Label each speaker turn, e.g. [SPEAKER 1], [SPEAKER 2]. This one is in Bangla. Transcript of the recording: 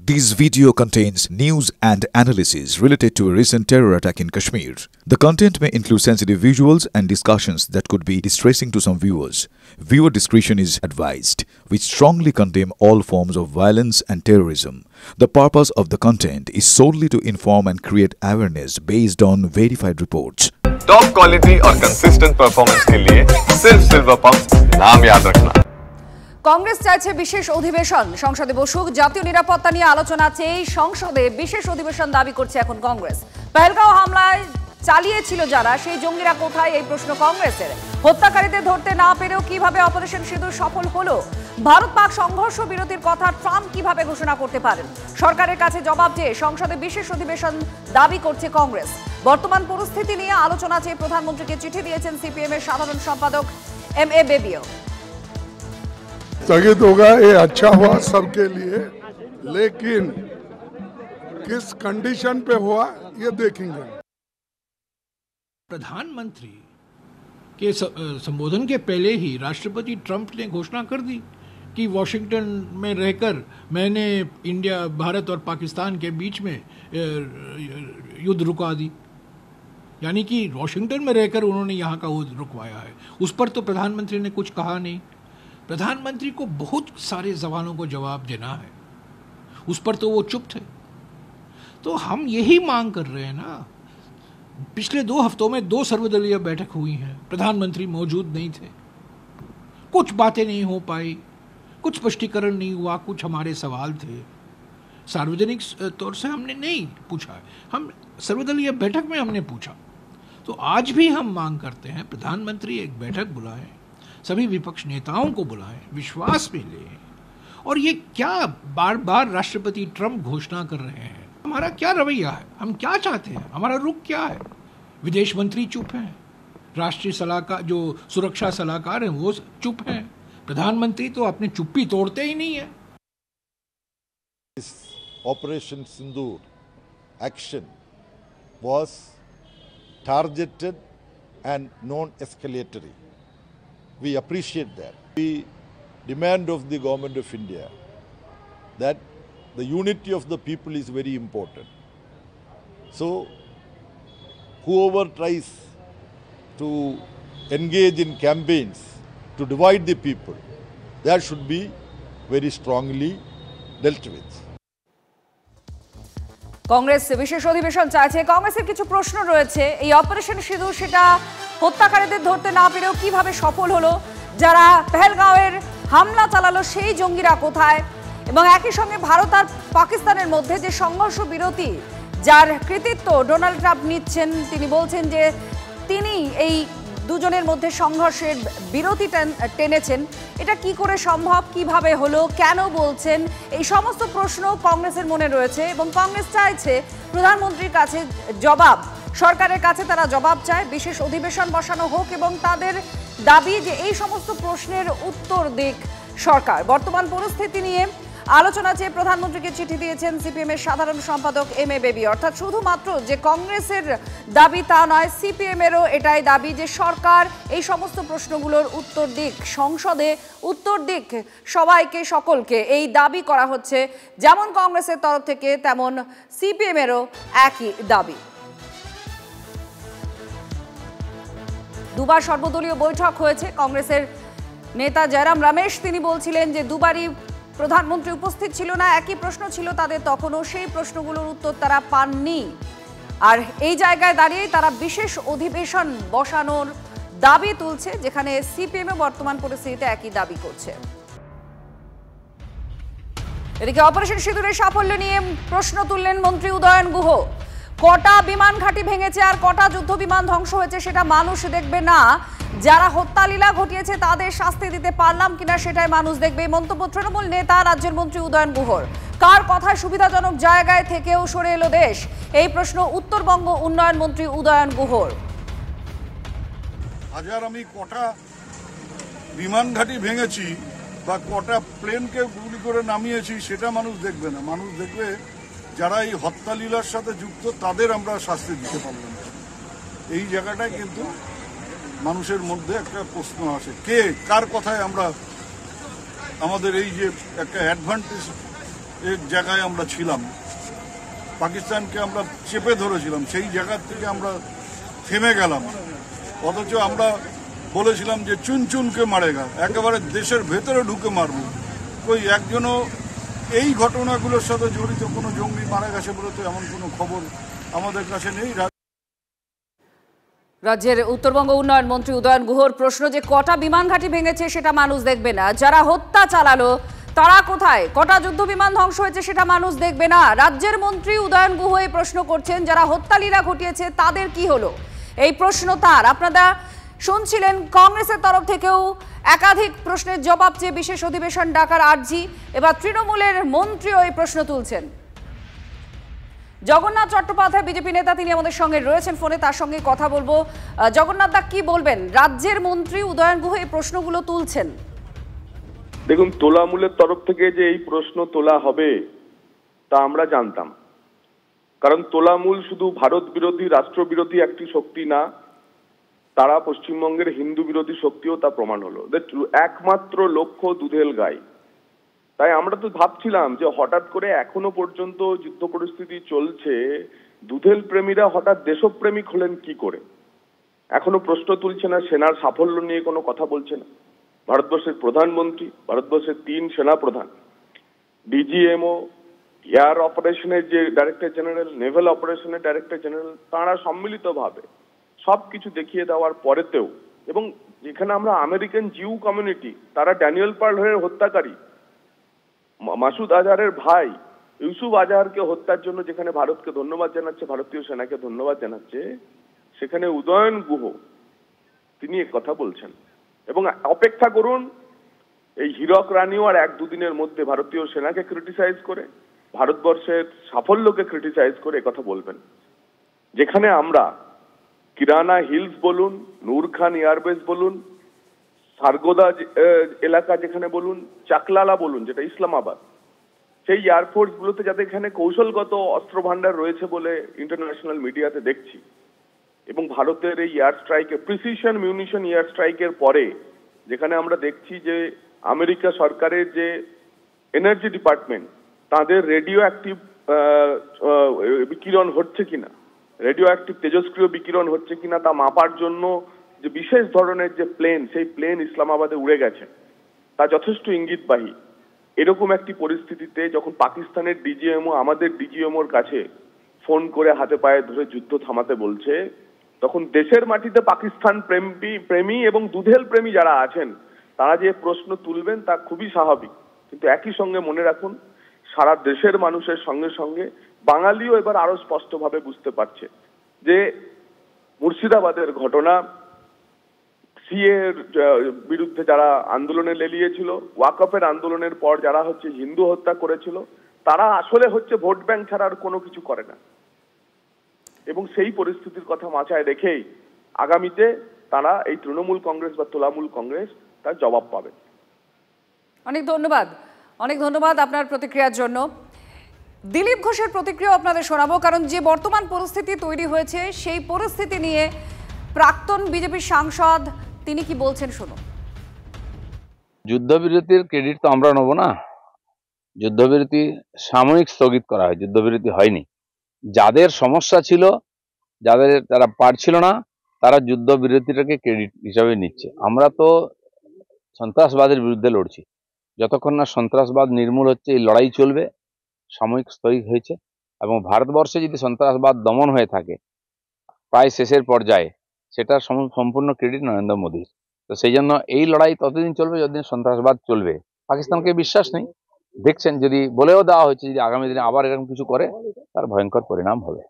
[SPEAKER 1] This video contains news and analysis related to a recent terror attack in Kashmir. The content may include sensitive visuals and discussions that could be distressing to some viewers. Viewer discretion is advised. We strongly condemn all forms of violence and terrorism. The purpose of the content is solely to inform and create awareness based on verified reports.
[SPEAKER 2] Top quality और कंसिस्टेंट परफॉर्मेंस के लिए सिर्फ सिल्वर पंप नाम याद रखना।
[SPEAKER 3] কংগ্রেস চাইছে বিশেষ অধিবেশন, সংসদে বসুক। জাতীয় নিরাপত্তা নিয়ে আলোচনা চেয়ে সংসদে বিশেষ অধিবেশন দাবি করছে এখন কংগ্রেস। পেহেলগাঁও হামলায় চালিয়েছিল যারা, সেই জঙ্গিরা কোথায়, এই প্রশ্ন কংগ্রেসের। হত্যাকারীদের ধরতে না পেরেও কিভাবে অপারেশন সিঁদুর সফল হলো? ভারত পাক সংঘর্ষ বিরতির কথা ট্রাম্প কিভাবে ঘোষণা করতে পারেন? সরকারের কাছে জবাব চেয়ে সংসদে বিশেষ অধিবেশন দাবি করছে কংগ্রেস। বর্তমান পরিস্থিতি নিয়ে আলোচনা চেয়ে প্রধানমন্ত্রীকে চিঠি দিয়েছেন সিপিএম এর সাধারণ সম্পাদক এম.এ. বেবিও।
[SPEAKER 4] स्थगित होगा, ये अच्छा हुआ सबके लिए, लेकिन किस कंडीशन पे हुआ ये देखेंगे।
[SPEAKER 5] प्रधानमंत्री के संबोधन के पहले ही राष्ट्रपति ट्रंप ने घोषणा कर दी कि वॉशिंगटन में रहकर मैंने भारत और पाकिस्तान के बीच में युद्ध रुका दी। यानी कि वॉशिंगटन में रहकर उन्होंने यहाँ का युद्ध रुकवाया है। उस पर तो प्रधानमंत्री ने कुछ कहा नहीं। प्रधानमंत्री को बहुत सारे सवालों को जवाब देना है, उस पर तो वो चुप थे। तो हम यही मांग कर रहे हैं ना। पिछले 2 हफ्तों में 2 सर्वदलीय बैठक हुई हैं, प्रधानमंत्री मौजूद नहीं थे, कुछ बातें नहीं हो पाई, कुछ स्पष्टीकरण नहीं हुआ, कुछ हमारे सवाल थे, सार्वजनिक तौर से हमने नहीं पूछा, हम सर्वदलीय बैठक में हमने पूछा। तो आज भी हम मांग करते हैं प्रधानमंत्री एक बैठक बुलाएं, सभी विपक्ष नेताओं को बुलाएं, विश्वास में लें। और ये क्या बार बार राष्ट्रपति ट्रंप घोषणा कर रहे हैं? हमारा क्या रवैया है? हम क्या चाहते हैं? हमारा रुख क्या है? विदेश मंत्री चुप हैं, राष्ट्रीय सलाहकार जो सुरक्षा सलाहकार हैं वो चुप हैं, प्रधानमंत्री तो अपनी चुप्पी तोड़ते ही नहीं है।
[SPEAKER 6] Operation Sindoor action was targeted and non-escalatory. We appreciate that. We demand of the government of India that the unity of the people is very important. So, whoever tries to engage in campaigns to divide the people, that should be very strongly dealt with.
[SPEAKER 3] Congress বিশেষ অধিবেশন চাইছে। কংগ্রেসের কিছু প্রশ্ন রয়েছে। এই অপারেশন সিঁদুর সেটা হত্যাকারীদের ধরতে না পেরেও কিভাবে সফল হলো? যারা পেহেলগাঁওয়ের হামলা চালালো সেই জঙ্গিরা কোথায়? এবং একই সঙ্গে ভারত আর পাকিস্তানের মধ্যে যে সংঘর্ষ বিরতি, যার কৃতিত্ব ডোনাল্ড ট্রাম্প নিচ্ছেন, তিনি বলছেন যে তিনি এই দুজনের মধ্যে সংঘর্ষের বিরতি টেনেছেন। এটা কি করে সম্ভব, কিভাবে হলো, কেন বলছেন? এই সমস্ত প্রশ্ন কংগ্রেসের মনে রয়েছে এবং কংগ্রেস চাইছে প্রধানমন্ত্রীর কাছে জবাব। সরকারের কাছে তারা জবাব চায়, বিশেষ অধিবেশন বসানো হোক এবং তাদের দাবি যে এই সমস্ত প্রশ্নের উত্তর দিক সরকার। বর্তমান পরিস্থিতি নিয়ে আলোচনা চেয়ে প্রধানমন্ত্রীকে চিঠি দিয়েছেন সিপিএম এর সাধারণ সম্পাদক এম.এ. বেবি। অর্থাৎ শুধুমাত্র যে কংগ্রেসের দাবি তা নয়, সিপিএম এরও এটাই দাবি যে সরকার এই সমস্ত প্রশ্নগুলোর উত্তর দিক, সংসদে উত্তর দিক সবাইকে, সকলকে। এই দাবি করা হচ্ছে যেমন কংগ্রেসের তরফ থেকে, তেমন সিপিএম এরও একই দাবি। দুবার সর্বদলীয় বৈঠক হয়েছে। কংগ্রেসের নেতা জয়রাম রমেশ তিনি বলছিলেন যে দুবারই প্রধানমন্ত্রী উপস্থিত ছিল না, একই প্রশ্ন ছিল তাদের তখনও, সেই প্রশ্নগুলোর উত্তর তারা পাননি। আর এই জায়গায় দাঁড়িয়ে তারা বিশেষ অধিবেশন বসানোর দাবি তুলছে, যেখানে সিপিএম বর্তমান পরিস্থিতিতে একই দাবি করছে। এদিকে অপারেশন সিঁদুরের সাফল্য নিয়ে প্রশ্ন তুললেন মন্ত্রী উদয়ন গুহ। কটা বিমান ঘাঁটি ভেঙেছে আর কটা যুদ্ধ বিমান ধ্বংস হয়েছে সেটা মানুষ দেখবে না, যারা হত্যালীলা ঘটিয়েছে তাদের শাস্তি দিতে পারলাম কিনা সেটাই মানুষ দেখবে। মন্তব্য তৃণমূল নেতা রাজ্যের মন্ত্রী উদয়ন গুহর। কার কথায় সুবিধাজনক জায়গায় থেকেও সরে এলো দেশ, এই প্রশ্ন উত্তরবঙ্গ উন্নয়ন মন্ত্রী উদয়ন গুহর।
[SPEAKER 4] হাজার আমি কটা বিমান ঘাঁটি ভেঙেছি বা কটা প্লেনকে গুলি করে নামিয়েছি সেটা মানুষ দেখবে না, মানুষ দেখবে যারা এই হত্যালীলার সাথে যুক্ত তাদের আমরা শাস্তি দিতে পারলাম। এই জায়গাটায় কিন্তু মানুষের মধ্যে একটা প্রশ্ন আসে, কে কার কথায় আমরা আমাদের এই যে একটা অ্যাডভান্টেজ এর জায়গায় আমরা ছিলাম, পাকিস্তানকে আমরা চেপে ধরেছিলাম, সেই জায়গার থেকে আমরা থেমে গেলাম। অথচ আমরা বলেছিলাম যে চুন চুনকে মারেগা, একেবারে দেশের ভেতরে ঢুকে মারব। ওই একজনও এই ঘটনাগুলোর সাথে জড়িত কোনো জঙ্গি মারা গেছে বলে তো এমন কোনো খবর আমাদের কাছে নেই।
[SPEAKER 3] রাজ্যের উত্তরবঙ্গ উন্নয়ন মন্ত্রী উদয়ন গুহর প্রশ্ন যে কটা বিমান ঘাঁটি ভেঙেছে সেটা মানুষ দেখবে না, যারা হত্যা চালালো তারা কোথায়, কটা যুদ্ধ বিমান ধ্বংস হয়েছে সেটা মানুষ দেখবে না। রাজ্যের মন্ত্রী উদয়ন গুহ এই প্রশ্ন করছেন, যারা হত্যালীলা ঘটিয়েছে তাদের কি হলো, এই প্রশ্ন তার। আপনারা শুনছিলেন কংগ্রেসের তরফ থেকেও একাধিক প্রশ্নের জবাব চেয়ে বিশেষ অধিবেশন ডাকার আর্জি। এবার তৃণমূলের মন্ত্রীও এই প্রশ্ন তুলছেন। জগন্নাথ চট্টোপাধ্যায় বিজেপি নেতা, তিনি আমাদের সঙ্গে রয়েছেন ফোনে, তার সঙ্গে কথা বলবো। জগন্নাথ দা, কি বলবেন? রাজ্যের মন্ত্রী উদয়ন গুহ এই প্রশ্নগুলো তুলছেন।
[SPEAKER 7] দেখুন, তোলামূলের তরফ থেকে যে এই প্রশ্ন তোলা হবে তা আমরা জানতাম, কারণ তোলামূল শুধু ভারত বিরোধী, রাষ্ট্রবিরোধী একটি শক্তি না, তারা পশ্চিমবঙ্গের হিন্দু বিরোধী শক্তিও তা প্রমাণ হলো। একমাত্র লক্ষ্য দুধেল গাই। তাই আমরা তো ভাবছিলাম যে হঠাৎ করে এখনো পর্যন্ত যুদ্ধ পরিস্থিতি চলছে, দুধেল প্রেমীরা হঠাৎ দেশপ্রেমিক হলেন কি করে? এখনো প্রশ্ন তুলছে না, সেনার সাফল্য নিয়ে কোনো কথা বলছে না। ভারতবর্ষের প্রধানমন্ত্রী, ভারতবর্ষের 3 সেনা প্রধান, ডিজিএমও, এয়ার অপারেশনের যে ডাইরেক্টর জেনারেল, নেভাল অপারেশনের ডাইরেক্টর জেনারেল, তাঁরা সম্মিলিতভাবে সবকিছু দেখিয়ে দেওয়ার পরেতেও, এবং যেখানে আমরা আমেরিকান জিউ কমিউনিটি, তারা ড্যানিয়েল পার্লের হত্যাকারী, মাসুদ আজহারের ভাই ইউসুফ আজহারকে হত্যার জন্য যেখানে ভারতকে ধন্যবাদ জানাচ্ছে, ভারতীয় সেনাকে ধন্যবাদ জানাচ্ছে, সেখানে উদয়ন গুহ তিনি কথা বলছেন। এবং অপেক্ষা করুন, এই হীরক রানীও আর 1-2 দিনের মধ্যে ভারতীয় সেনাকে ক্রিটিসাইজ করে, ভারতবর্ষের সাফল্যকে ক্রিটিসাইজ করে কথা বলবেন। যেখানে আমরা কিরানা হিলস বলুন, নূর খান এয়ারবেস বলুন, সারগোদা এলাকা যেখানে বলুন, চাকলালা বলুন যেটা ইসলামাবাদ, সেই এয়ারফোর্স গুলোতে যাতে এখানে কৌশলগত অস্ত্র ভান্ডার রয়েছে বলে ইন্টারন্যাশনাল মিডিয়াতে দেখছি। এবং ভারতের এই এয়ার স্ট্রাইকে, প্রিসিশন মিউনিশন এয়ার স্ট্রাইকের পরে যেখানে আমরা দেখছি যে আমেরিকা সরকারের যে এনার্জি ডিপার্টমেন্ট, তাদের রেডিও অ্যাক্টিভ বিকিরণ হচ্ছে কিনা, রেডিও অ্যাক্টিভ তেজস্ক্রিয় বিকিরণ হচ্ছে কিনা তা মাপার জন্য যে বিশেষ ধরনের যে প্লেন, সেই প্লেন ইসলামাবাদে উড়ে গেছে, তা যথেষ্ট ইঙ্গিতবাহী। এরকম একটি পরিস্থিতিতে যখন পাকিস্তানের ডিজিএমও আমাদের ডিজিএমওর কাছে ফোন করে হাতে পায়ে ধরে যুদ্ধ থামাতে বলছে, তখন দেশের মাটিতে পাকিস্তান প্রেমী এবং দুধেল প্রেমী যারা আছেন তারা যে প্রশ্ন তুলবেন তা খুবই স্বাভাবিক। কিন্তু একই সঙ্গে মনে রাখুন, সারা দেশের মানুষের সঙ্গে সঙ্গে বাঙালিও এবার আরো স্পষ্টভাবে বুঝতে পারছে যে মুর্শিদাবাদের ঘটনা, সিএর বিরুদ্ধে যারা আন্দোলনে লেলিয়েছিল, ওয়াকফের আন্দোলনের পর যারা হিন্দু হত্যা করেছিল, তারা আসলে ভোট ব্যাংক ছাড়া আর কোনো কিছু করে না। এবং সেই পরিস্থিতির কথা মাথায় রেখেই আগামীতে তারা এই তৃণমূল কংগ্রেস বা তোলামূল কংগ্রেস তার জবাব পাবে।
[SPEAKER 3] অনেক ধন্যবাদ আপনার প্রতিক্রিয়ার জন্য। দিলীপ ঘোষের প্রতিক্রিয়া আপনাদের শোনাবো, কারণ যে বর্তমান পরিস্থিতি তৈরি হয়েছে সেই পরিস্থিতি নিয়ে প্রাক্তন বিজেপি সাংসদ তিনি কি বলছেন শুনুন।
[SPEAKER 8] যুদ্ধবিরতির ক্রেডিট তো আমরা নেব না, যুদ্ধবিরতি সাময়িক স্থগিত করা হয়, যুদ্ধবিরতি হয়নি। যাদের সমস্যা ছিল, যারা পারছিল না, তারা যুদ্ধবিরতিটাকে ক্রেডিট হিসাবে নিচ্ছে। আমরা তো সন্ত্রাসবাদের বিরুদ্ধে লড়ছি, যতক্ষণ না সন্ত্রাসবাদ নির্মূল হচ্ছে এই লড়াই চলবে। সাময়িক স্থগিত হয়েছে এবং ভারতবর্ষে যদি সন্ত্রাসবাদ দমন হয়ে থাকে প্রায় শেষের পর্যায়ে, সেটা সম্পূর্ণ ক্রেডিট নরেন্দ্র মোদীর। তো সেই জন্য এই লড়াই ততদিন চলবে যতদিন সন্ত্রাসবাদ চলবে। পাকিস্তানকে বিশ্বাস নেই, দেখছেন যদি বলেও দেওয়া হয়েছে যদি আগামী দিনে আবার এরকম কিছু করে তার ভয়ঙ্কর পরিণাম হবে।